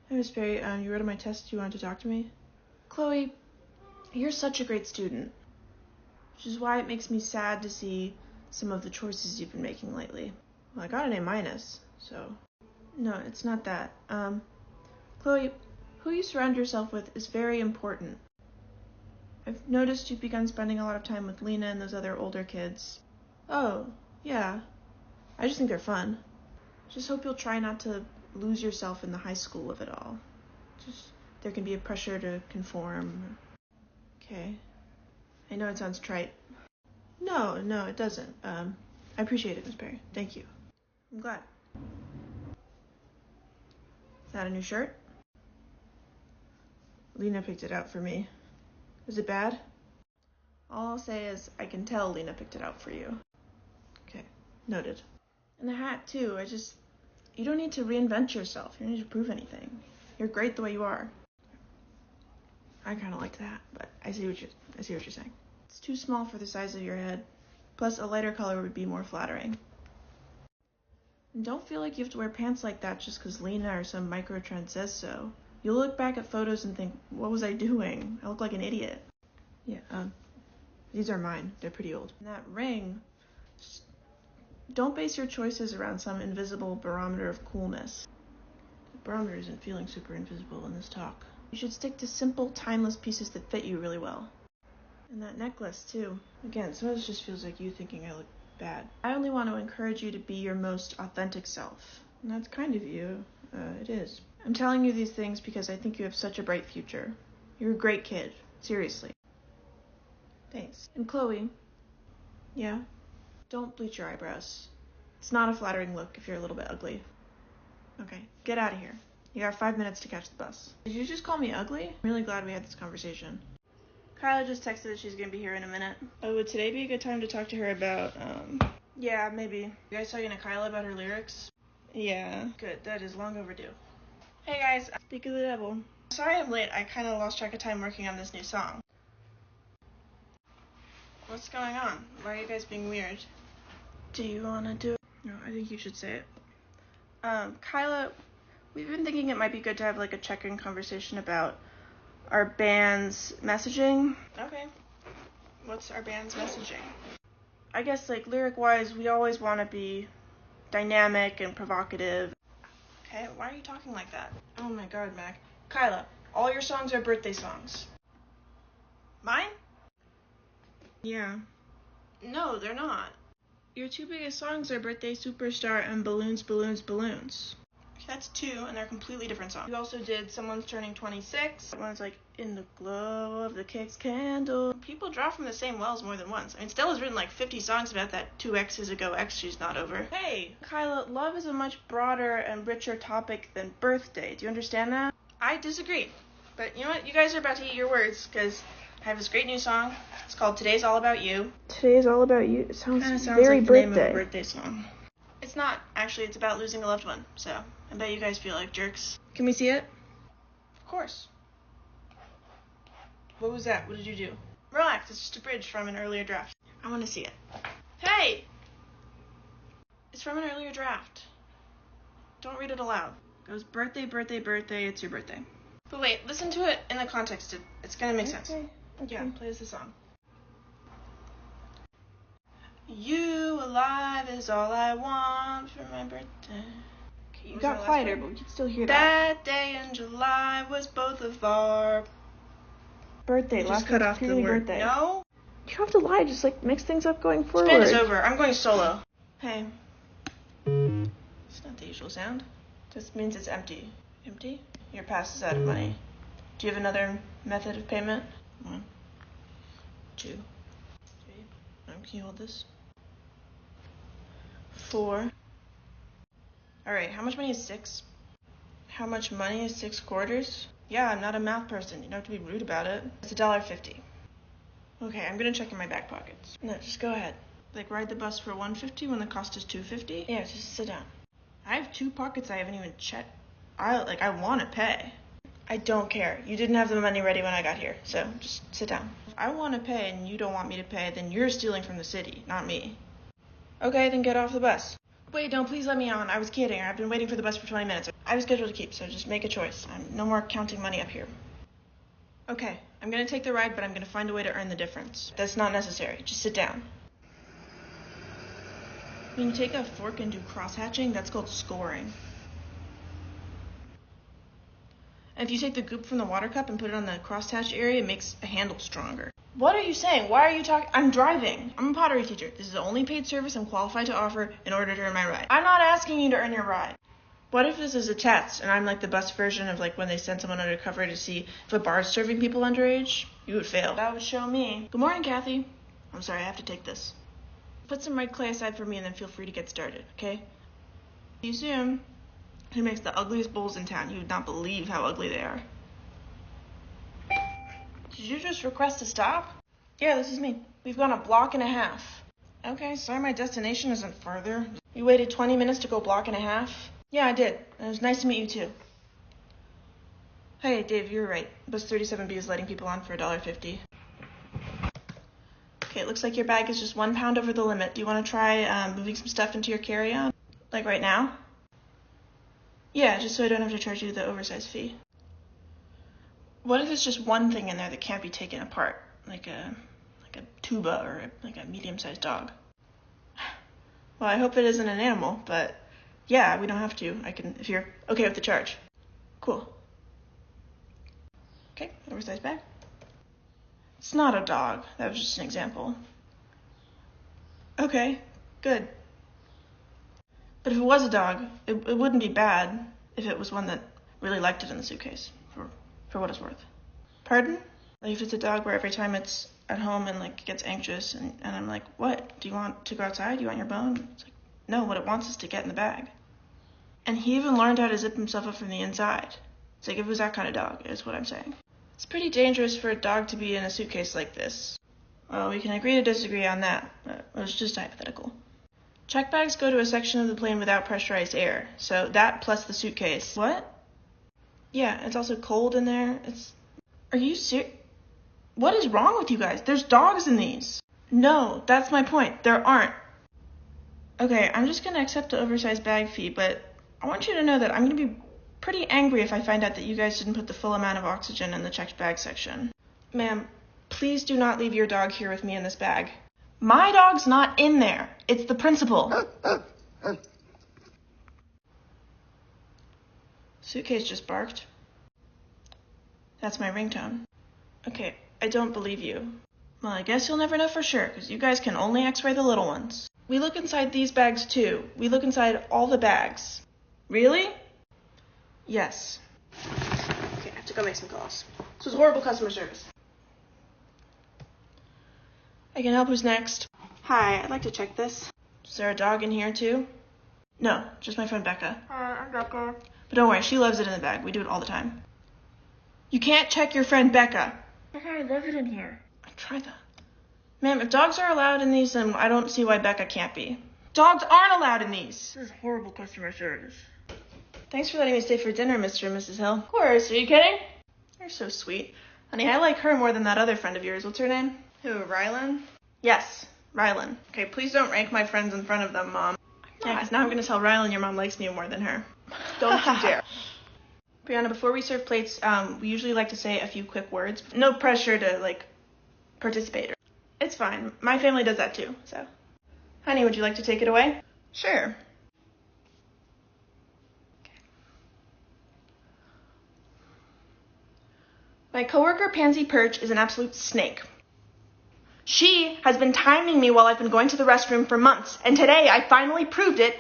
Hey, Miss Perry, you wrote on my test you wanted to talk to me? Chloe, you're such a great student, which is why it makes me sad to see some of the choices you've been making lately. Well, I got an A-, so... No, it's not that. Chloe, who you surround yourself with is very important. I've noticed you've begun spending a lot of time with Lena and those other older kids. Oh, yeah. I just think they're fun. Just hope you'll try not to lose yourself in the high school of it all. There can be a pressure to conform. Okay. I know it sounds trite. No, it doesn't. I appreciate it, Miss Perry. Thank you. I'm glad. Is that a new shirt? Lena picked it out for me. Is it bad? All I'll say is I can tell Lena picked it out for you. Okay, noted. And the hat, too. You don't need to reinvent yourself. You don't need to prove anything. You're great the way you are. I kind of like that, but I see what you're saying. It's too small for the size of your head. Plus, a lighter color would be more flattering. And don't feel like you have to wear pants like that just because Lena or some microtrend says so. You'll look back at photos and think, what was I doing? I look like an idiot. Yeah, these are mine. They're pretty old. And that ring, don't base your choices around some invisible barometer of coolness. The barometer isn't feeling super invisible in this talk. You should stick to simple, timeless pieces that fit you really well. And that necklace, too. Again, some of this just feels like you thinking I look bad. I only want to encourage you to be your most authentic self. And that's kind of you. It is. I'm telling you these things because I think you have such a bright future. You're a great kid. Seriously. Thanks. And Chloe. Yeah? Don't bleach your eyebrows. It's not a flattering look if you're a little bit ugly. Okay, get out of here. You got 5 minutes to catch the bus. Did you just call me ugly? I'm really glad we had this conversation. Kyla just texted that she's gonna be here in a minute. Oh, would today be a good time to talk to her about, Yeah, maybe. You guys talking to Kyla about her lyrics? Yeah. Good, that is long overdue. Hey guys, speak of the devil. Sorry I'm late, I kinda lost track of time working on this new song. What's going on? Why are you guys being weird? Do you wanna do it? No, I think you should say it. Kyla, we've been thinking it might be good to have like a check-in conversation about our band's messaging. Okay. What's our band's messaging? I guess like lyric-wise, we always want to be dynamic and provocative. Okay, why are you talking like that? Oh my god, Mac. Kyla, all your songs are birthday songs. Mine? Yeah. No, they're not. Your two biggest songs are Birthday Superstar and Balloons, Balloons, Balloons. That's two, and they're completely different songs. You also did Someone's Turning 26. That one's like, In the Glow of the Kix Candle. People draw from the same wells more than once. I mean, Stella's written like 50 songs about that 2 X's ago X she's not over. Hey, Kyla, love is a much broader and richer topic than birthday. Do you understand that? I disagree. But you know what? You guys are about to eat your words, because I have this great new song. It's called Today's All About You. Today's All About You? It sounds very like birthday. The name of a birthday song. It's not, actually. It's about losing a loved one, so I bet you guys feel like jerks. Can we see it? Of course. What was that? What did you do? Relax, it's just a bridge from an earlier draft. I want to see it. Hey! It's from an earlier draft. Don't read it aloud. It goes birthday, birthday, birthday, it's your birthday. But wait, listen to it in the context. It's gonna make sense. Okay. Yeah, play the song. You alive is all I want for my birthday. Okay, You got quieter, but we can still hear that. That day in July was both of our Birthday. Just cut off the word. Birthday. No? You don't have to lie, just like mix things up going forward. Spin is over. I'm going solo. Hey. It's not the usual sound. This means it's empty. Empty? Your pass is out of money. Do you have another method of payment? 1, 2, 3. Can you hold this? 4. Alright, how much money is 6? How much money is 6 quarters? Yeah, I'm not a math person. You don't have to be rude about it. It's $1.50. Okay, I'm gonna check in my back pockets. No, just go ahead. Like ride the bus for $1.50 when the cost is $2.50? Yeah, just sit down. I have 2 pockets I haven't even checked. I want to pay. I don't care. You didn't have the money ready when I got here, so just sit down. If I want to pay and you don't want me to pay, then you're stealing from the city, not me. Okay, then get off the bus. Wait, no, please let me on. I was kidding. I've been waiting for the bus for 20 minutes. I was scheduled to keep, so just make a choice. I'm no more counting money up here. Okay, I'm gonna take the ride, but I'm gonna find a way to earn the difference. That's not necessary. Just sit down. When you take a fork and do cross-hatching, that's called scoring. And if you take the goop from the water cup and put it on the crosshatch area, it makes a handle stronger. What are you saying? Why are you talking? I'm driving. I'm a pottery teacher. This is the only paid service I'm qualified to offer in order to earn my ride. I'm not asking you to earn your ride. What if this is a test and I'm like the bus version of like when they send someone undercover to see if a bar's serving people underage? You would fail. That would show me. Good morning, Kathy. I'm sorry, I have to take this. Put some red clay aside for me and then feel free to get started, okay? See you soon. He makes the ugliest bowls in town. You would not believe how ugly they are. Did you just request to stop? Yeah, this is me. We've gone a block and a half. Okay, sorry my destination isn't further. You waited 20 minutes to go a block and a half? Yeah, I did. It was nice to meet you too. Hey, Dave, you're right. Bus 37B is letting people on for $1.50. Okay, it looks like your bag is just 1 pound over the limit. Do you want to try moving some stuff into your carry-on? Like right now? Yeah, just so I don't have to charge you the oversized fee. What if there's just one thing in there that can't be taken apart? Like a tuba or like a medium-sized dog? Well, I hope it isn't an animal, but yeah, we don't have to. I can, if you're okay with the charge. Cool. Okay, oversized bag. It's not a dog. That was just an example. Okay, good. But if it was a dog, it wouldn't be bad if it was one that really liked it in the suitcase, for what it's worth. Pardon? Like if it's a dog where every time it's at home and like gets anxious and I'm like, what? Do you want to go outside? Do you want your bone? It's like, no, what it wants is to get in the bag. And he even learned how to zip himself up from the inside. It's like if it was that kind of dog, is what I'm saying. It's pretty dangerous for a dog to be in a suitcase like this. Well, we can agree to disagree on that, but it was just hypothetical. Check bags go to a section of the plane without pressurized air, so that plus the suitcase. What? Yeah, it's also cold in there. Are you serious? What is wrong with you guys? There's dogs in these. No, that's my point. There aren't. Okay, I'm just gonna accept the oversized bag fee, but I want you to know that I'm gonna be pretty angry if I find out that you guys didn't put the full amount of oxygen in the checked bag section. Ma'am, please do not leave your dog here with me in this bag. My dog's not in there. It's the principal. Suitcase just barked. That's my ringtone. Okay, I don't believe you. Well, I guess you'll never know for sure, because you guys can only x-ray the little ones. We look inside these bags too. We look inside all the bags. Really? Yes. Okay, I have to go make some calls. This was horrible customer service. I can help. Who's next? Hi, I'd like to check this. Is there a dog in here too? No, just my friend Becca. Hi, I'm Becca. But don't worry, she loves it in the bag. We do it all the time. You can't check your friend Becca. Becca, I love it in here. Try that. Ma'am, if dogs are allowed in these, then I don't see why Becca can't be. Dogs aren't allowed in these. This is horrible customer service. Thanks for letting me stay for dinner, Mr. and Mrs. Hill. Of course, are you kidding? You're so sweet. Honey, I like her more than that other friend of yours. What's her name? Who, Rylan? Yes, Rylan. Okay, please don't rank my friends in front of them, Mom. Yeah, because now I'm going to tell Rylan your mom likes me more than her. Don't you dare. Brianna, before we serve plates, we usually like to say a few quick words. No pressure to, participate. It's fine. My family does that too, so. Honey, would you like to take it away? Sure. My coworker, Pansy Perch, is an absolute snake. She has been timing me while I've been going to the restroom for months, and today I finally proved it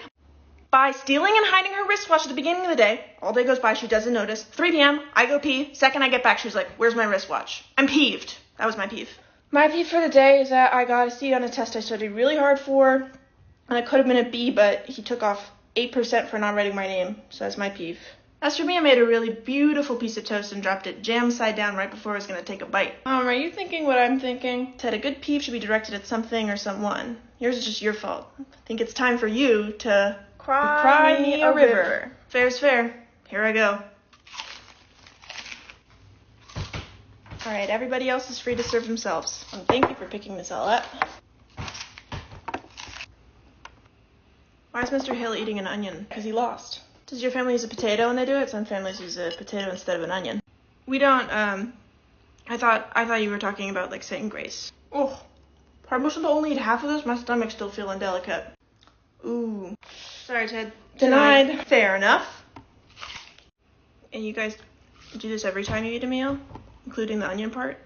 by stealing and hiding her wristwatch at the beginning of the day. All day goes by, she doesn't notice. 3 p.m., I go pee. Second I get back, she's like, where's my wristwatch? I'm peeved. That was my peeve. My peeve for the day is that I got a C on a test I studied really hard for, and I could have been a B, but he took off 8% for not writing my name, so that's my peeve. As for me, I made a really beautiful piece of toast and dropped it jam side down right before I was going to take a bite. Are you thinking what I'm thinking? Said a good peeve should be directed at something or someone. Yours is just your fault. I think it's time for you to cry me a river. Fair's fair. Here I go. Alright, everybody else is free to serve themselves. And thank you for picking this all up. Why Why is Mr. Hill eating an onion? Because he lost. Does your family use a potato when they do it? Some families use a potato instead of an onion. We don't, I thought you were talking about, like, saying grace. Oh, I mustn't only eat half of this. My stomach's still feeling delicate. Ooh. Sorry, Ted. Denied. Fair enough. And you guys do this every time you eat a meal? Including the onion part?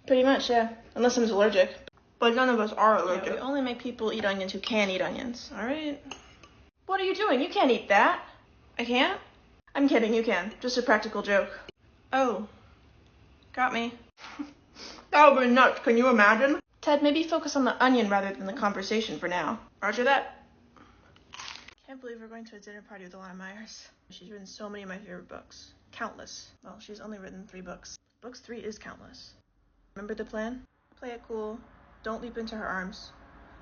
Pretty much, yeah. Unless someone's allergic. But none of us are allergic. Yeah, we only make people eat onions who can eat onions, alright? What are you doing? You can't eat that. I can't? I'm kidding, you can. Just a practical joke. Oh. Got me. That would be nuts, can you imagine? Ted, maybe focus on the onion rather than the conversation for now. Roger that. Can't believe we're going to a dinner party with Alana Myers. She's written so many of my favorite books. Countless. Well, she's only written 3 books. Books 3 is countless. Remember the plan? Play it cool. Don't leap into her arms.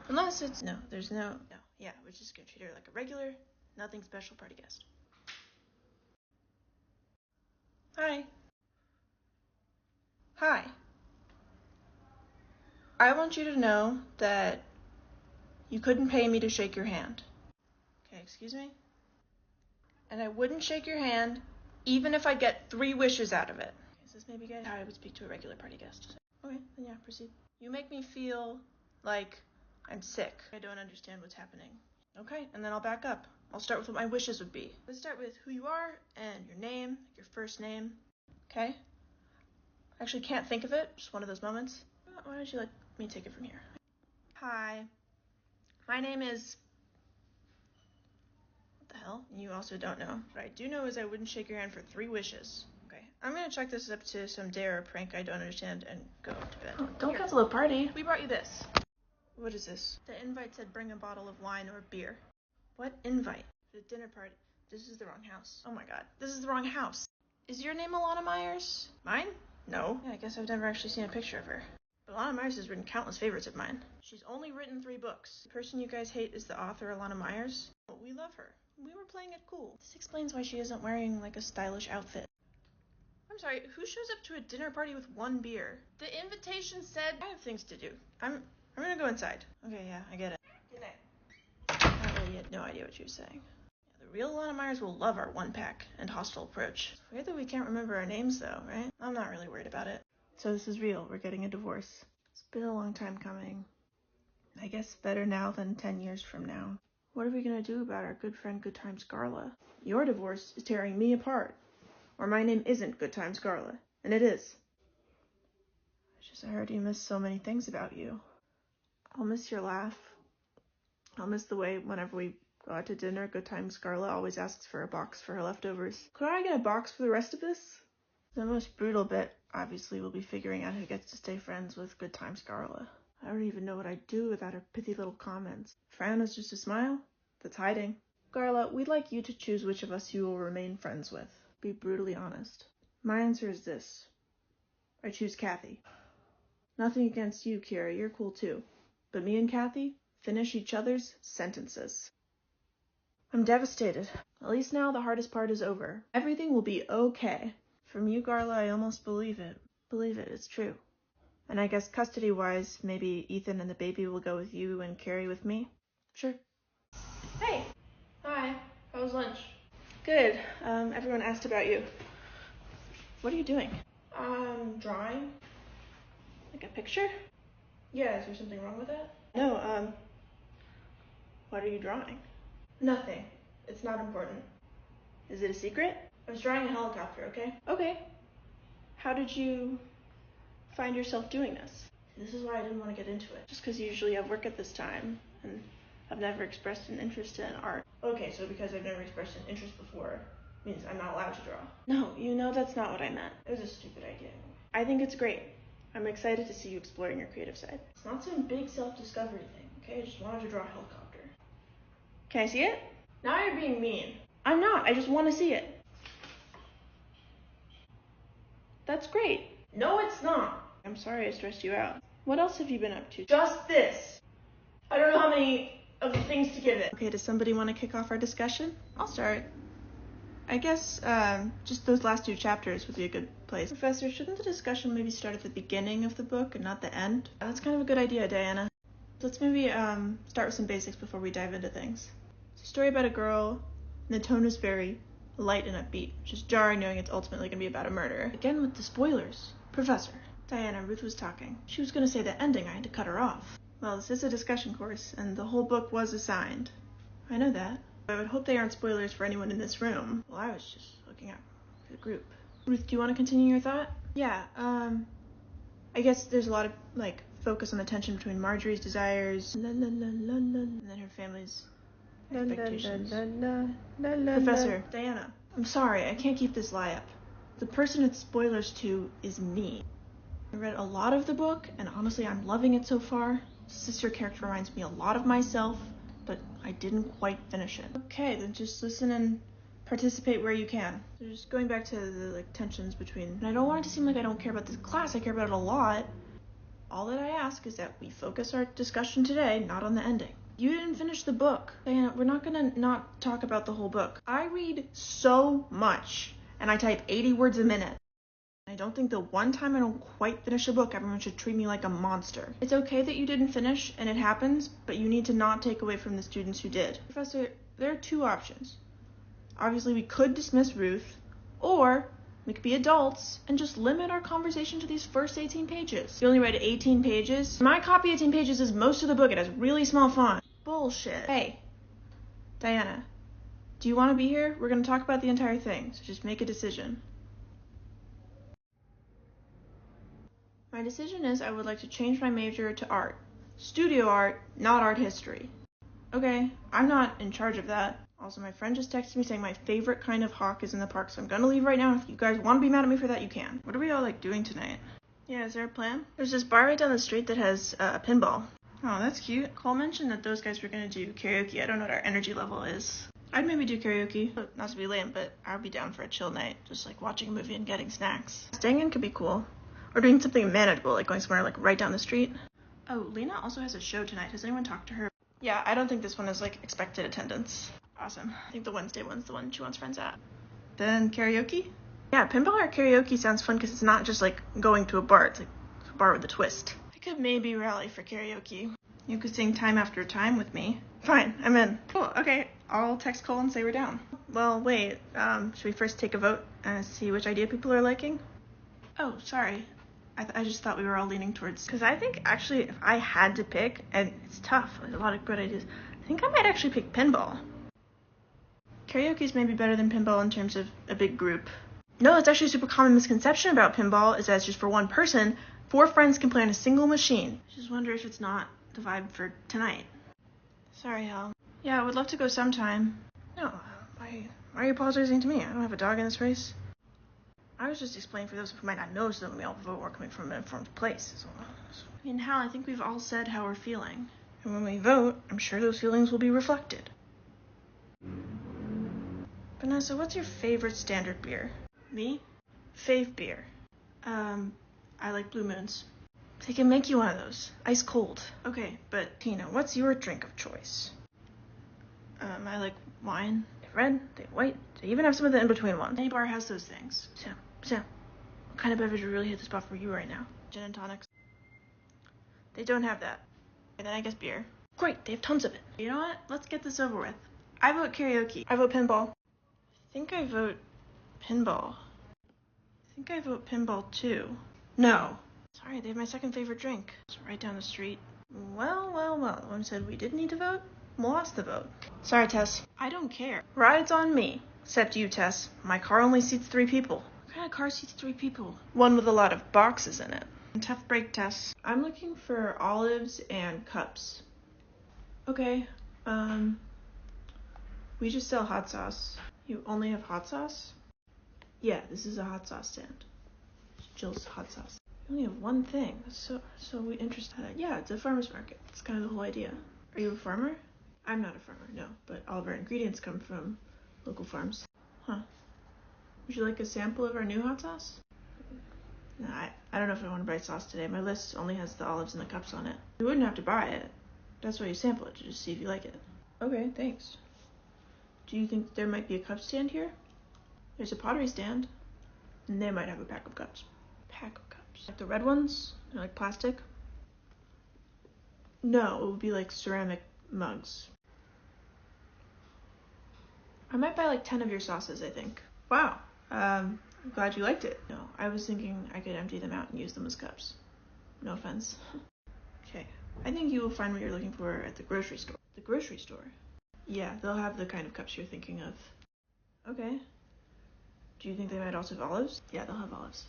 Unless it's... No, there's no... No. Yeah, we're just gonna treat her like a regular, nothing special party guest. Hi. Hi. I want you to know that you couldn't pay me to shake your hand. Okay, excuse me? And I wouldn't shake your hand even if I get 3 wishes out of it. Is this maybe good? How I would speak to a regular party guest. Okay, then yeah, proceed. You make me feel like I'm sick. I don't understand what's happening. Okay, and then I'll back up. I'll start with what my wishes would be. Let's start with who you are and your name, your first name. Okay? I actually can't think of it. Just one of those moments. Why don't you let me take it from here? Hi. My name is... What the hell? You also don't know. What I do know is I wouldn't shake your hand for 3 wishes. Okay, I'm gonna chalk this up to some dare or prank I don't understand and go to bed. Oh, don't cancel the party. We brought you this. What is this? The invite said bring a bottle of wine or beer. What invite? The dinner party. This is the wrong house. Oh my god, this is the wrong house. Is your name Alana Myers? Mine? No. Yeah, I guess I've never actually seen a picture of her. But Alana Myers has written countless favorites of mine. She's only written 3 books. The person you guys hate is the author Alana Myers. But we love her. We were playing it cool. This explains why she isn't wearing like a stylish outfit. I'm sorry, who shows up to a dinner party with 1 beer? The invitation said I have things to do. I'm gonna go inside. Okay, yeah, I get it. Good night. I really had no idea what she was saying. Yeah, the real Alana Myers will love our 1-pack and hostile approach. It's weird that we can't remember our names though, right? I'm not really worried about it. So this is real. We're getting a divorce. It's been a long time coming. I guess better now than 10 years from now. What are we gonna do about our good friend Good Times Carla? Your divorce is tearing me apart. Or my name isn't Good Times Carla. And it is. I heard you miss so many things about you. I'll miss your laugh. I'll miss the way whenever we go out to dinner, Good Times Carla always asks for a box for her leftovers. Could I get a box for the rest of this? The most brutal bit, obviously, will be figuring out who gets to stay friends with Good Times Carla. I don't even know what I'd do without her pithy little comments. Frown is just a smile? That's hiding. Carla, we'd like you to choose which of us you will remain friends with. Be brutally honest. My answer is this. I choose Kathy. Nothing against you, Kira. You're cool too. But me and Kathy finish each other's sentences. I'm devastated. At least now the hardest part is over. Everything will be okay. From you, Garla, I almost believe it. Believe it, it's true. And I guess custody-wise, maybe Ethan and the baby will go with you and Carrie with me? Sure. Hey. Hi. How was lunch? Good. Everyone asked about you. What are you doing? Drawing. Like a picture? Yeah, is there something wrong with that? No, what are you drawing? Nothing. It's not important. Is it a secret? I was drawing a helicopter, okay? Okay. How did you find yourself doing this? This is why I didn't want to get into it. Just because you usually have work at this time, and I've never expressed an interest in art. Okay, so because I've never expressed an interest before, means I'm not allowed to draw. No, you know that's not what I meant. It was a stupid idea. I think it's great. I'm excited to see you exploring your creative side. It's not some big self-discovery thing, okay? I just wanted to draw a helicopter. Can I see it? Now you're being mean. I'm not. I just want to see it. That's great. No, it's not. I'm sorry I stressed you out. What else have you been up to? Just this. I don't know how many of the things to give it. Okay, does somebody want to kick off our discussion? I'll start. I guess just those last 2 chapters would be a good place. Professor, shouldn't the discussion maybe start at the beginning of the book and not the end? That's kind of a good idea, Diana. Let's maybe start with some basics before we dive into things. So story about a girl, and the tone is very light and upbeat, which is jarring knowing it's ultimately going to be about a murder. Again with the spoilers. Professor. Diana, Ruth was talking. She was going to say the ending. I had to cut her off. Well, this is a discussion course, and the whole book was assigned. I know that. I would hope they aren't spoilers for anyone in this room. Well, I was just looking out for the group. Ruth, do you want to continue your thought? Yeah, I guess there's a lot of, like, focus on the tension between Marjorie's desires and then her family's expectations. Professor, Diana, I'm sorry, I can't keep this lie up. The person it's spoilers to is me. I read a lot of the book, and honestly, I'm loving it so far. Sister character reminds me a lot of myself, but I didn't quite finish it. Okay, then just listen and participate where you can. So just going back to the tensions between, and I don't want it to seem like I don't care about this class, I care about it a lot. All that I ask is that we focus our discussion today, not on the ending. You didn't finish the book. Diana, we're not gonna not talk about the whole book. I read so much, and I type 80 words a minute. I don't think the one time I don't quite finish a book, everyone should treat me like a monster. It's okay that you didn't finish, and it happens, but you need to not take away from the students who did. Professor, there are two options. Obviously, we could dismiss Ruth, or we could be adults and just limit our conversation to these first 18 pages. You only read 18 pages? My copy 18 pages is most of the book. It has really small font. Bullshit. Hey, Diana, do you want to be here? We're going to talk about the entire thing, so just make a decision. My decision is I would like to change my major to art. Studio art, not art history. Okay, I'm not in charge of that. Also, my friend just texted me saying my favorite kind of hawk is in the park, so I'm gonna leave right now. If you guys want to be mad at me for that, you can. What are we all doing tonight? Yeah, is there a plan? There's this bar right down the street that has a pinball. Oh, that's cute. Cole mentioned that those guys were gonna do karaoke. I don't know what our energy level is. I'd maybe do karaoke. Not to be lame, but I'd be down for a chill night. Just watching a movie and getting snacks. Staying in could be cool. Or doing something manageable, like going somewhere right down the street. Oh, Lena also has a show tonight. Has anyone talked to her? Yeah, I don't think this one is expected attendance. Awesome. I think the Wednesday one's the one she wants friends at. Then karaoke? Yeah, pinball or karaoke sounds fun because it's not just going to a bar. It's a bar with a twist. I could maybe rally for karaoke. You could sing Time After Time with me. Fine, I'm in. Cool, okay. I'll text Cole and say we're down. Well, wait, should we first take a vote and see which idea people are liking? Oh, sorry. I just thought we were all leaning towards, because I think actually if I had to pick, and it's tough, there's a lot of good ideas, I think I might actually pick pinball. Karaoke is maybe better than pinball in terms of a big group. No, it's actually a super common misconception about pinball is that it's just for one person. 4 friends can play on a single machine. I just wonder if it's not the vibe for tonight. Sorry, Hal. Yeah, I would love to go sometime. No, why are you apologizing to me? I don't have a dog in this race. I was just explaining for those who might not notice that when we all vote, we're coming from an informed place. So, I mean, Hal, I think we've all said how we're feeling. And when we vote, I'm sure those feelings will be reflected. Vanessa, what's your favorite standard beer? Me? Fave beer. I like Blue Moons. They can make you one of those. Ice cold. Okay, but Tina, what's your drink of choice? I like wine. They have red, they have white, they even have some of the in-between ones. Any bar has those things. Sam, what kind of beverage would really hit the spot for you right now? Gin and tonics. They don't have that. And then I guess beer. Great, they have tons of it. You know what? Let's get this over with. I vote karaoke. I vote pinball. I think I vote pinball. I think I vote pinball too. No. Sorry, they have my second favorite drink. It's right down the street. Well. The one said we didn't need to vote. Lost the vote. Sorry, Tess. I don't care. Ride's on me. Except you, Tess. My car only seats 3 people. What kind of car seats 3 people? One with a lot of boxes in it. Tough break, Tess. I'm looking for olives and cups. Okay, we just sell hot sauce. You only have hot sauce? Yeah, this is a hot sauce stand. Jill's hot sauce. You only have one thing. That's so we interested. Yeah, it's a farmer's market. That's kind of the whole idea. Are you a farmer? I'm not a farmer, no, but all of our ingredients come from local farms. Huh. Would you like a sample of our new hot sauce? No, I don't know if I want to buy sauce today. My list only has the olives and the cups on it. You wouldn't have to buy it. That's why you sample it, to just see if you like it. Okay, thanks. Do you think there might be a cup stand here? There's a pottery stand, and they might have a pack of cups. Pack of cups. Like the red ones? They're like plastic? No, it would be like ceramic mugs. I might buy like 10 of your sauces, I think. Wow. I'm glad you liked it. No, I was thinking I could empty them out and use them as cups. No offense. Okay. I think you will find what you're looking for at the grocery store. The grocery store? Yeah, they'll have the kind of cups you're thinking of. Okay. Do you think they might also have olives? Yeah, they'll have olives.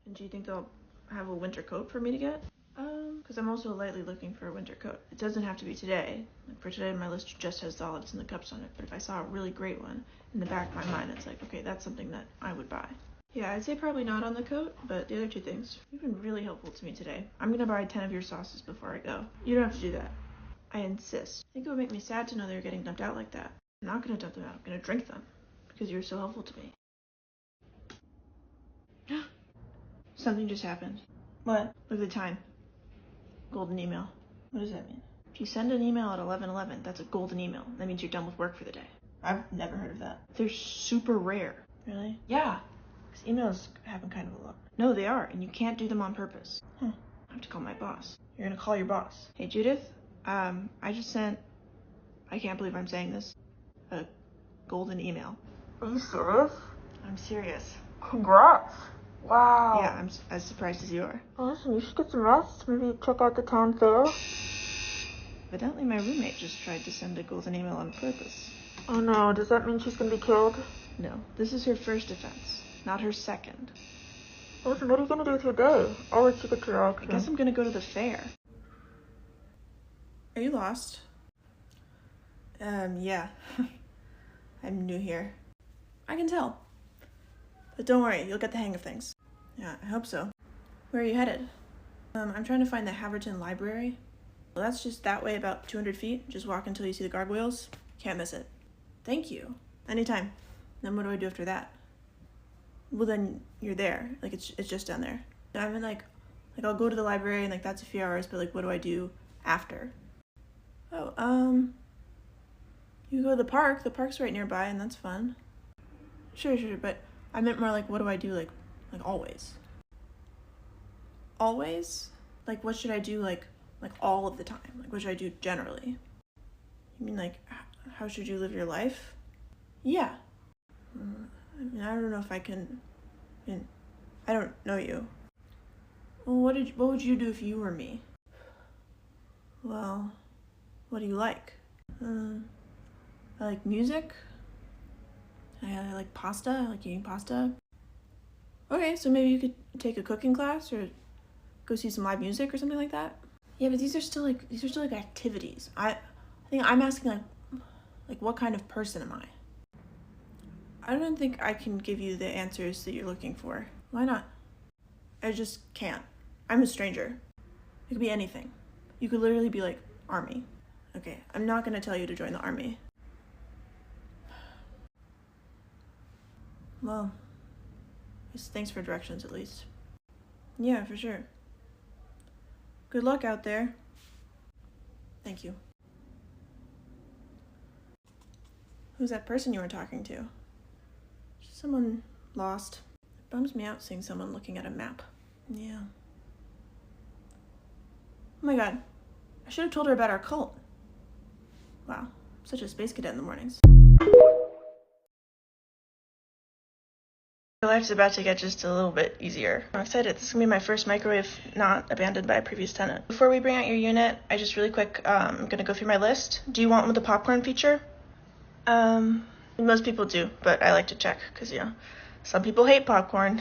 And do you think they'll have a winter coat for me to get? Because I'm also lightly looking for a winter coat. It doesn't have to be today. Like for today, my list just has the olives and the cups on it. But if I saw a really great one, in the back of my mind, it's like, okay, that's something that I would buy. Yeah, I'd say probably not on the coat, but the other two things. You've been really helpful to me today. I'm gonna buy 10 of your sauces before I go. You don't have to do that. I insist. I think it would make me sad to know they're getting dumped out like that. I'm not gonna dump them out. I'm gonna drink them. Because you're so helpful to me. Something just happened. What? Look at the time. Golden email. What does that mean? If you send an email at 11:11, that's a golden email. That means you're done with work for the day. I've never heard of that. They're super rare. Really? Yeah. Because emails happen kind of a lot. No, they are, and you can't do them on purpose. I have to call my boss. You're gonna call your boss. Hey, Judith. I just sent, I can't believe I'm saying this, a golden email. Are you serious? I'm serious. Congrats. Wow. Yeah, I'm as surprised as you are. Listen, you should get some rest. Maybe check out the town fair. Evidently, my roommate just tried to send a golden email on purpose. Oh no, does that mean she's gonna be killed? No, this is her first offense, not her second. Listen, what are you gonna do with your day? I'll let you get to your I guess I'm gonna go to the fair. Are you lost? Yeah. I'm new here. I can tell. But don't worry, you'll get the hang of things. Yeah, I hope so. Where are you headed? I'm trying to find the Haverton Library. Well, that's just that way about 200 feet. Just walk until you see the gargoyles. Can't miss it. Thank you. Anytime. Then what do I do after that? Well, then you're there. Like, it's just down there. I mean, like I'll go to the library and, like, that's a few hours, but, like, what do I do after? Oh, you go to the park. The park's right nearby, and that's fun. Sure, but I meant more like, what do I do, like always? Always? Like, what should I do, like all of the time? Like, what should I do generally? You mean, like, how should you live your life? Yeah. I mean, I don't know if I can, I don't know you. Well, what would you do if you were me? Well, what do you like? I like music. I like pasta. I like eating pasta. Okay, so maybe you could take a cooking class or go see some live music or something like that. Yeah, but these are still like activities. I think I'm asking like what kind of person am I? I don't think I can give you the answers that you're looking for. Why not? I just can't. I'm a stranger. It could be anything. You could literally be like, army. Okay, I'm not gonna tell you to join the army. Well, thanks for directions at least. Yeah, for sure. Good luck out there. Thank you. Who's that person you were talking to? Someone lost. It bums me out seeing someone looking at a map. Yeah. Oh my god. I should have told her about our cult. Wow, I'm such a space cadet in the mornings. My life's about to get just a little bit easier. I'm excited. This is gonna be my first microwave not abandoned by a previous tenant. Before we bring out your unit, I just really quick, I'm gonna go through my list. Do you want with the popcorn feature? Most people do, but I like to check, because, some people hate popcorn.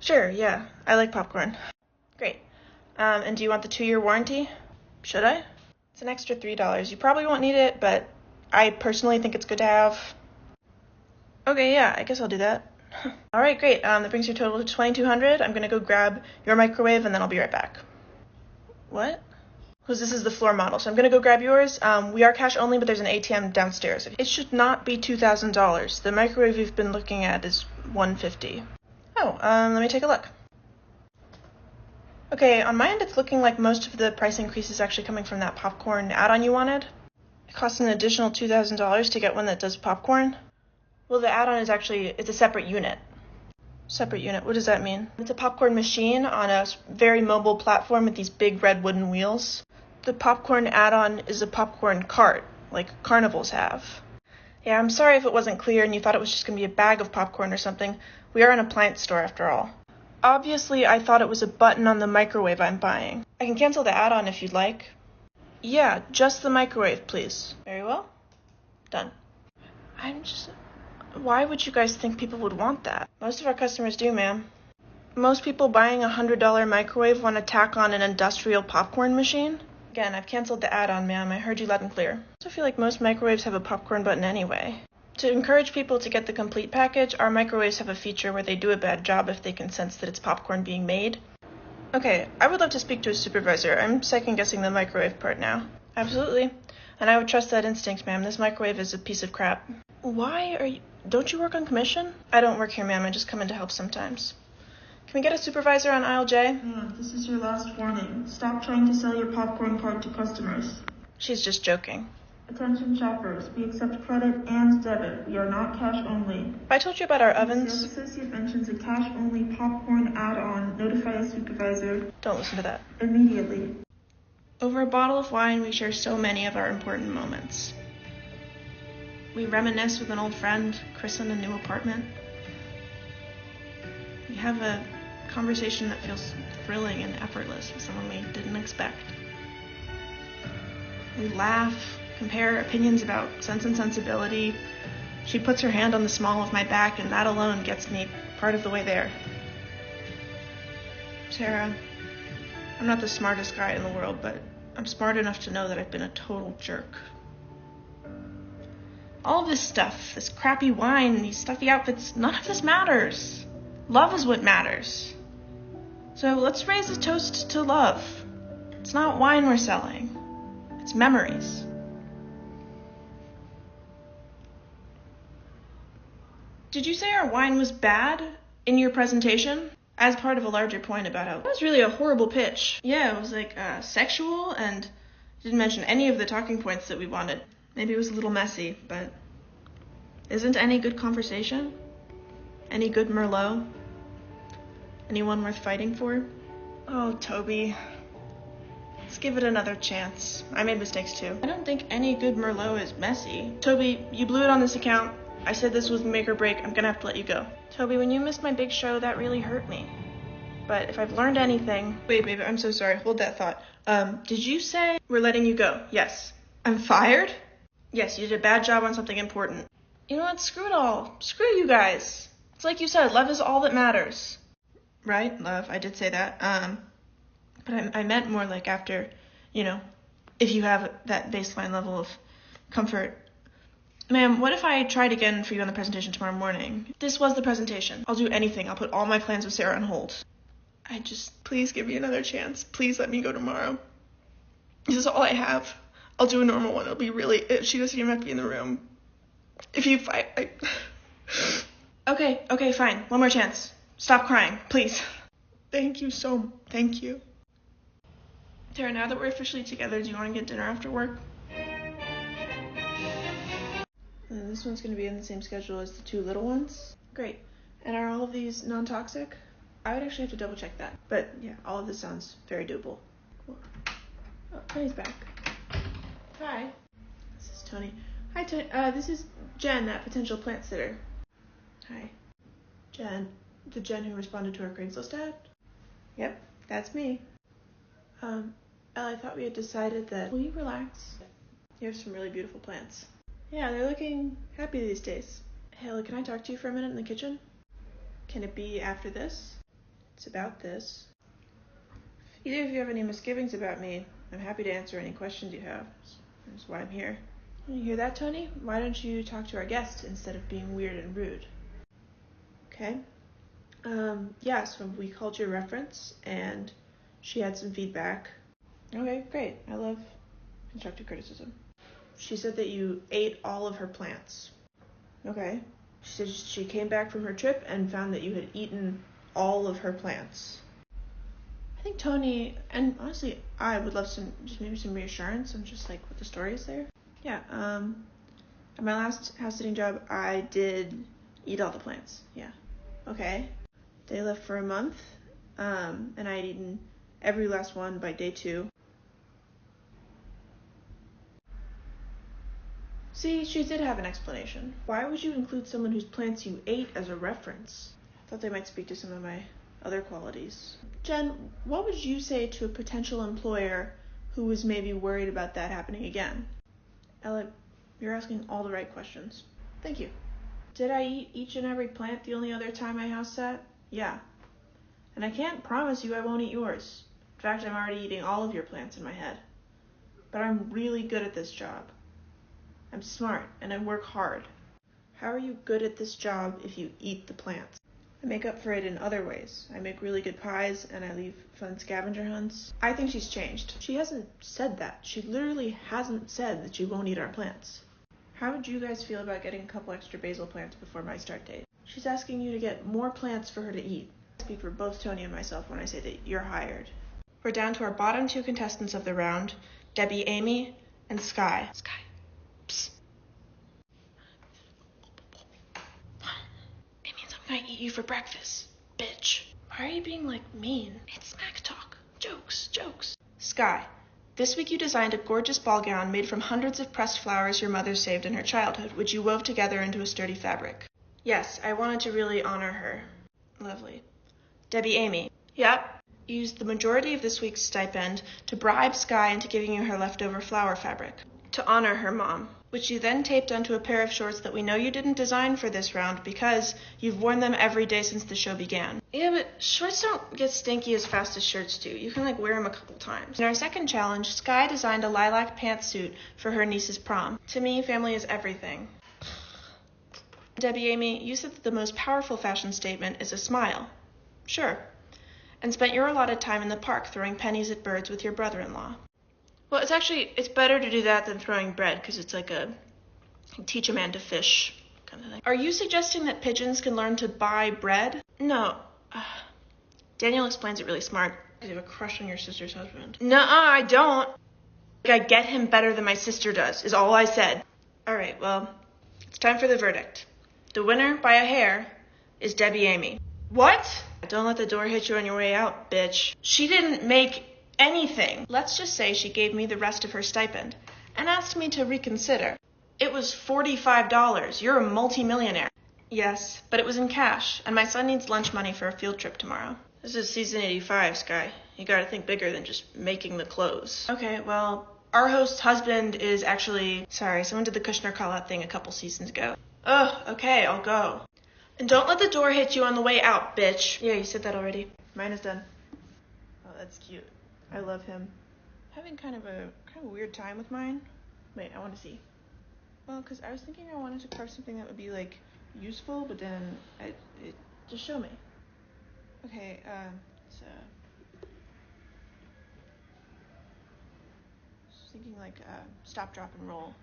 Sure, yeah, I like popcorn. Great. And do you want the 2-year warranty? Should I? It's an extra $3. You probably won't need it, but I personally think it's good to have. Okay, yeah, I guess I'll do that. All right, great. That brings your total to $2,200. I'm gonna go grab your microwave and then I'll be right back. What? Because this is the floor model, so I'm gonna go grab yours. We are cash only, but there's an ATM downstairs. It should not be $2,000. The microwave you've been looking at is $150. Oh, let me take a look. Okay, on my end, it's looking like most of the price increase is actually coming from that popcorn add-on you wanted. It costs an additional $2,000 to get one that does popcorn. Well, the add-on is it's a separate unit. Separate unit, what does that mean? It's a popcorn machine on a very mobile platform with these big red wooden wheels. The popcorn add-on is a popcorn cart, like carnivals have. Yeah, I'm sorry if it wasn't clear and you thought it was just going to be a bag of popcorn or something. We are an appliance store after all. Obviously, I thought it was a button on the microwave I'm buying. I can cancel the add-on if you'd like. Yeah, just the microwave, please. Very well. Done. Why would you guys think people would want that? Most of our customers do, ma'am. Most people buying a $100 microwave want to tack on an industrial popcorn machine? Again, I've canceled the add-on, ma'am. I heard you loud and clear. I also feel like most microwaves have a popcorn button anyway. To encourage people to get the complete package, our microwaves have a feature where they do a bad job if they can sense that it's popcorn being made. Okay, I would love to speak to a supervisor. I'm second-guessing the microwave part now. Absolutely. And I would trust that instinct, ma'am. This microwave is a piece of crap. Don't you work on commission? I don't work here, ma'am. I just come in to help sometimes. Can we get a supervisor on aisle J? Ma'am, this is your last warning. Stop trying to sell your popcorn card to customers. She's just joking. Attention shoppers, we accept credit and debit. We are not cash only. I told you about our ovens. If the associate mentions a cash only popcorn add-on, notify a supervisor. Don't listen to that. Immediately. Over a bottle of wine, we share so many of our important moments. We reminisce with an old friend, christen a new apartment. We have a conversation that feels thrilling and effortless with someone we didn't expect. We laugh, compare opinions about Sense and Sensibility. She puts her hand on the small of my back, and that alone gets me part of the way there. Sarah, I'm not the smartest guy in the world, but I'm smart enough to know that I've been a total jerk. All of this stuff, this crappy wine, these stuffy outfits, none of this matters. Love is what matters. So let's raise a toast to love. It's not wine we're selling. It's memories. Did you say our wine was bad in your presentation? As part of a larger point about how it was really a horrible pitch. Yeah, it was like sexual and didn't mention any of the talking points that we wanted. Maybe it was a little messy, but isn't any good conversation? Any good Merlot? Anyone worth fighting for? Oh, Toby. Let's give it another chance. I made mistakes too. I don't think any good Merlot is messy. Toby, you blew it on this account. I said this was make or break. I'm gonna have to let you go. Toby, when you missed my big show, that really hurt me. But if I've learned anything... Wait, baby, I'm so sorry. Hold that thought. Did you say we're letting you go? Yes. I'm fired? Yes, you did a bad job on something important. You know what? Screw it all. Screw you guys. It's like you said, love is all that matters. Right, love. I did say that. But I meant more like after, if you have that baseline level of comfort. Ma'am, what if I tried again for you on the presentation tomorrow morning? This was the presentation. I'll do anything. I'll put all my plans with Sarah on hold. Please give me another chance. Please let me go tomorrow. This is all I have. I'll do a normal one. It'll be she doesn't even have to be in the room. If you fight, Okay, fine. One more chance. Stop crying, please. Thank you. Tara, now that we're officially together, do you want to get dinner after work? And this one's going to be in the same schedule as the two little ones. Great. And are all of these non-toxic? I would actually have to double check that. But yeah, all of this sounds very doable. Cool. Oh, Tony's back. Hi. This is Tony. Hi, Tony. This is Jen, that potential plant sitter. Hi. Jen. The Jen who responded to our Craigslist ad? Yep, that's me. Elle, I thought we had decided that... Will you relax? You have some really beautiful plants. Yeah, they're looking happy these days. Hey, Elle, can I talk to you for a minute in the kitchen? Can it be after this? It's about this. Either of you have any misgivings about me, I'm happy to answer any questions you have. That's why I'm here. You hear that, Tony? Why don't you talk to our guest instead of being weird and rude? Okay. So we called your reference, and she had some feedback. Okay, great. I love constructive criticism. She said that you ate all of her plants. Okay. She said she came back from her trip and found that you had eaten all of her plants. I think Tony, and honestly, I would love maybe some reassurance on just like what the story is there. Yeah, at my last house sitting job, I did eat all the plants. Yeah. Okay. They left for a month, and I had eaten every last one by day 2. See, she did have an explanation. Why would you include someone whose plants you ate as a reference? I thought they might speak to some of my other qualities. Jen, what would you say to a potential employer who was maybe worried about that happening again? Ella, you're asking all the right questions. Thank you. Did I eat each and every plant the only other time my house sat? Yeah. And I can't promise you I won't eat yours. In fact, I'm already eating all of your plants in my head. But I'm really good at this job. I'm smart, and I work hard. How are you good at this job if you eat the plants? I make up for it in other ways. I make really good pies, and I leave fun scavenger hunts. I think she's changed. She hasn't said that. She literally hasn't said that she won't eat our plants. How would you guys feel about getting a couple extra basil plants before my start date? She's asking you to get more plants for her to eat. I speak for both Tony and myself when I say that you're hired. We're down to our bottom two contestants of the round, Debbie, Amy, and Sky. Sky. Psst. It means I'm gonna eat you for breakfast, bitch. Why are you being like mean? It's smack talk. Jokes. Sky. This week you designed a gorgeous ball gown made from hundreds of pressed flowers your mother saved in her childhood, which you wove together into a sturdy fabric. Yes, I wanted to really honor her. Lovely. Debbie, Amy. Yep. You used the majority of this week's stipend to bribe Sky into giving you her leftover flower fabric, to honor her mom, which you then taped onto a pair of shorts that we know you didn't design for this round because you've worn them every day since the show began. Yeah, but shorts don't get stinky as fast as shirts do. You can wear them a couple times. In our second challenge, Sky designed a lilac pantsuit for her niece's prom. To me, family is everything. Debbie, Amy, you said that the most powerful fashion statement is a smile. Sure. And spent your allotted time in the park throwing pennies at birds with your brother-in-law. Well, it's better to do that than throwing bread, because it's like a teach a man to fish kind of thing. Are you suggesting that pigeons can learn to buy bread? No. Daniel explains it really smart. You have a crush on your sister's husband. Nuh-uh, I don't. I get him better than my sister does, is all I said. All right, well, it's time for the verdict. The winner, by a hair, is Debbie Amy. What? Don't let the door hit you on your way out, bitch. She didn't make anything. Let's just say she gave me the rest of her stipend and asked me to reconsider. It was $45. You're a multi-millionaire. Yes, but it was in cash, and my son needs lunch money for a field trip tomorrow. This is season 85, Sky. You gotta think bigger than just making the clothes. Okay, well, our host's husband is actually... Sorry, someone did the Kushner call-out thing a couple seasons ago. Ugh, okay, I'll go. And don't let the door hit you on the way out, bitch. Yeah, you said that already. Mine is done. Oh, that's cute. I love him. Having kind of a weird time with mine. Wait, I want to see. Well, because I was thinking I wanted to carve something that would be, useful, but then just show me. Okay, just thinking stop, drop, and roll.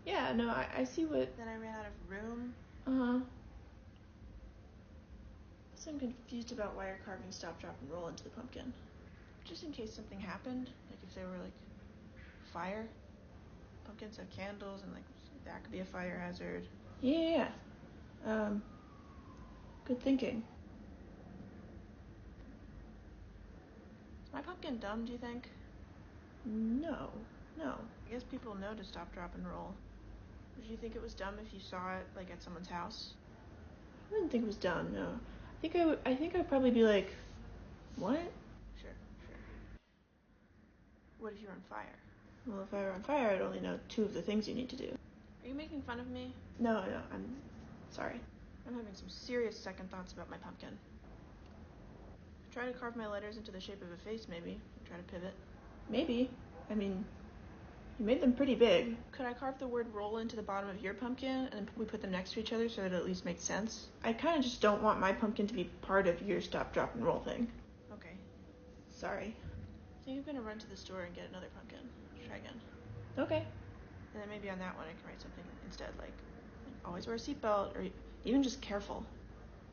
Yeah, no, I see what... Then I ran out of room. Uh-huh. So I'm confused about why you're carving stop, drop, and roll into the pumpkin. Just in case something happened, if there were, fire. Pumpkins have candles, and, that could be a fire hazard. Yeah. Good thinking. Is my pumpkin dumb, do you think? No. I guess people know to stop, drop, and roll. Would you think it was dumb if you saw it, at someone's house? I wouldn't think it was dumb, no. I think I'd probably be like, what? Sure. What if you were on fire? Well, if I were on fire, I'd only know 2 of the things you need to do. Are you making fun of me? No, I'm sorry. I'm having some serious second thoughts about my pumpkin. Try to carve my letters into the shape of a face, maybe. Try to pivot. Maybe. I mean, you made them pretty big. Could I carve the word roll into the bottom of your pumpkin, and we put them next to each other so that it at least makes sense? I kind of just don't want my pumpkin to be part of your stop, drop, and roll thing. Okay. Sorry. I think I'm gonna run to the store and get another pumpkin. Try again. Okay. And then maybe on that one I can write something instead, like always wear a seatbelt, or even just careful.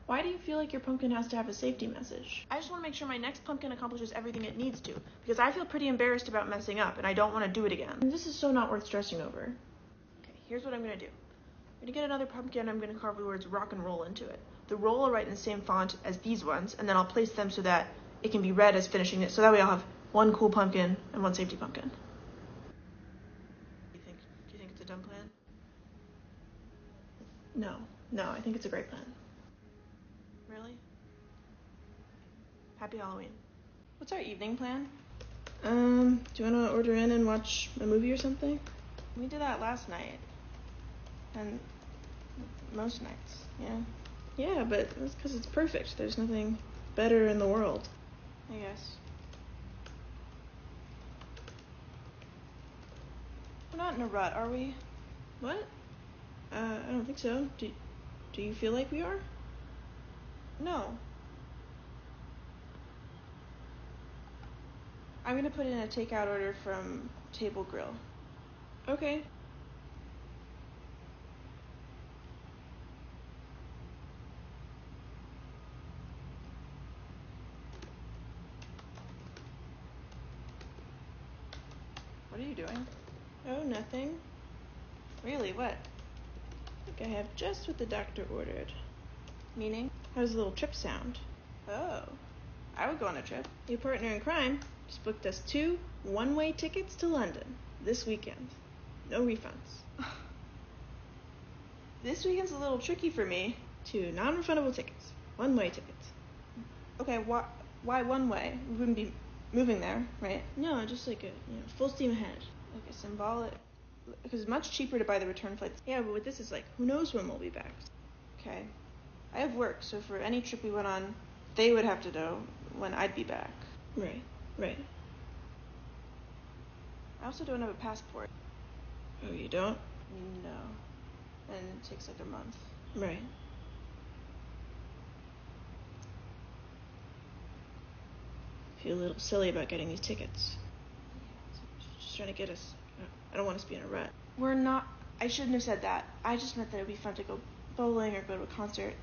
Why do you feel like your pumpkin has to have a safety message? I just want to make sure my next pumpkin accomplishes everything it needs to, because I feel pretty embarrassed about messing up, and I don't want to do it again. And this is so not worth stressing over. Okay, here's what I'm going to do. I'm going to get another pumpkin, and I'm going to carve the words rock and roll into it. The roll I'll write in the same font as these ones, and then I'll place them so that it can be read as finishing it, so that way I'll have one cool pumpkin and one safety pumpkin. Do you think it's a dumb plan? No, I think it's a great plan. Really? Happy Halloween. What's our evening plan? Do you want to order in and watch a movie or something? We did that last night. And most nights, yeah. Yeah, but that's because it's perfect. There's nothing better in the world. I guess. We're not in a rut, are we? What? I don't think so. Do you feel like we are? No. I'm gonna put in a takeout order from Table Grill. Okay. What are you doing? Oh, nothing. Really, what? I think I have just what the doctor ordered. Meaning? How does a little trip sound? Oh. I would go on a trip. Your partner in crime just booked us 2 one-way tickets to London this weekend. No refunds. This weekend's a little tricky for me. 2 non-refundable tickets. One-way tickets. Okay, why one way? We wouldn't be moving there, right? No, just like a full steam ahead. Like a symbolic, because it's much cheaper to buy the return flights. Yeah, but with this it's like, who knows when we'll be back. Okay. I have work, so for any trip we went on, they would have to know when I'd be back. Right. I also don't have a passport. Oh, you don't? No. And it takes like a month. Right. I feel a little silly about getting these tickets. Just trying to get us. I don't want us to be in a rut. We're not. I shouldn't have said that. I just meant that it would be fun to go bowling or go to a concert.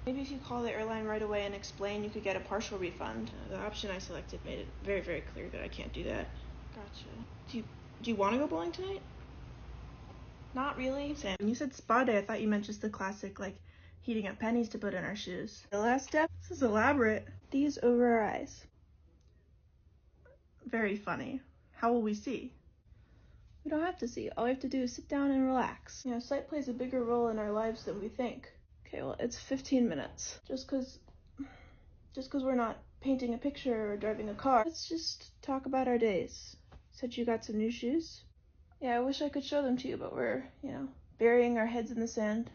Maybe if you call the airline right away and explain, you could get a partial refund. The option I selected made it very, very clear that I can't do that. Gotcha. Do you want to go bowling tonight? Not really. Sam, when you said spa day, I thought you meant just the classic, like, heating up pennies to put in our shoes. The last step? This is elaborate. These over our eyes. Very funny. How will we see? We don't have to see. All we have to do is sit down and relax. Sight plays a bigger role in our lives than we think. Okay, well, it's 15 minutes. Just cause we're not painting a picture or driving a car. Let's just talk about our days. Said you got some new shoes? Yeah, I wish I could show them to you, but we're, burying our heads in the sand.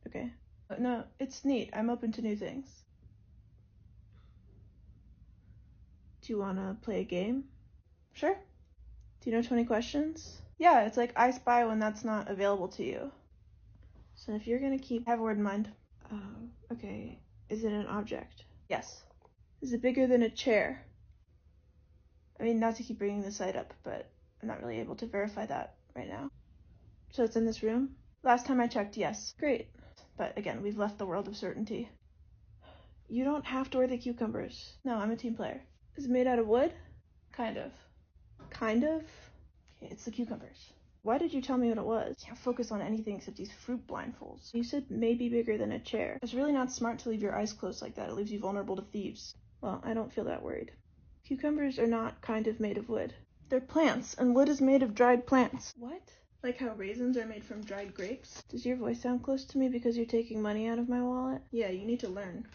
Okay. No, it's neat. I'm open to new things. Do you want to play a game? Sure. Do you know 20 questions? Yeah, it's like I Spy when that's not available to you. So if you're gonna have a word in mind. Okay. Is it an object? Yes. Is it bigger than a chair? I mean, not to keep bringing the site up, but I'm not really able to verify that right now. So it's in this room? Last time I checked, yes. Great. But again, we've left the world of certainty. You don't have to wear the cucumbers. No, I'm a team player. Is it made out of wood? Kind of. Kind of? Okay, it's the cucumbers. Why did you tell me what it was? Can't focus on anything except these fruit blindfolds. You said maybe bigger than a chair. It's really not smart to leave your eyes closed like that. It leaves you vulnerable to thieves. Well, I don't feel that worried. Cucumbers are not kind of made of wood. They're plants, and wood is made of dried plants. What? Like how raisins are made from dried grapes? Does your voice sound close to me because you're taking money out of my wallet? Yeah, you need to learn.